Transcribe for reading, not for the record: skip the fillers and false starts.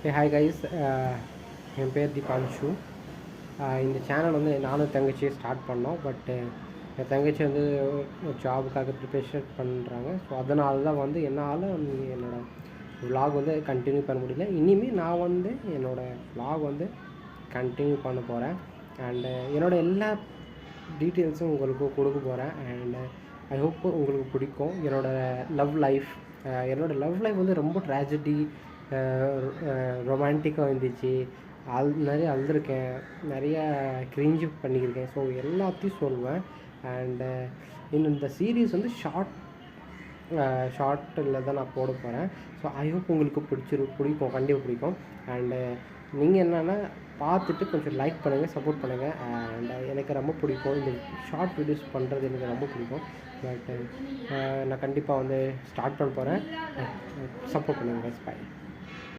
Hey hi guys, என் பேர் தீபான்ஷு. இந்த channel வந்து நானும் தங்கச்சியை ஸ்டார்ட் பண்ணோம். பட்டு என் தங்கச்சி வந்து ஒரு ஜாபுக்காக ப்ரிப்பரேஷன் பண்ணுறாங்க. ஸோ அதனால தான் வந்து என்னால் என்னோடய விலாக் வந்து கண்டினியூ பண்ண முடியல. இனிமேல் நான் வந்து என்னோடய விலாக் வந்து கண்டினியூ பண்ண போகிறேன். அண்டு என்னோடய எல்லா டீட்டெயில்ஸும் உங்களுக்கு கொடுக்க போகிறேன். அண்டு ஐ ஹோப் உங்களுக்கு பிடிக்கும். என்னோடய லவ் லைஃப் வந்து ரொம்ப ட்ராஜடி, ரொமான்டிக்காக இருந்துச்சு. நிறைய அழுதுருக்கேன், நிறைய கிரிஞ்சு பண்ணியிருக்கேன். ஸோ எல்லாத்தையும் சொல்லுவேன். அண்டு இந்த சீரீஸ் வந்து ஷார்ட்டில் தான் நான் போட போகிறேன். ஸோ ஐ ஹோப் உங்களுக்கு பிடிக்கும், கண்டிப்பாக பிடிக்கும். அண்டு நீங்கள் என்னென்னா பார்த்துட்டு கொஞ்சம் லைக் பண்ணுங்கள், சப்போர்ட் பண்ணுங்கள். அண்ட் எனக்கு ரொம்ப பிடிக்கும், இந்த ஷார்ட் வீடியோஸ் பண்ணுறது எனக்கு ரொம்ப பிடிக்கும். பட் நான் கண்டிப்பாக வந்து ஸ்டார்ட் பண்ண போகிறேன். சப்போர்ட் பண்ணுங்கள். பை.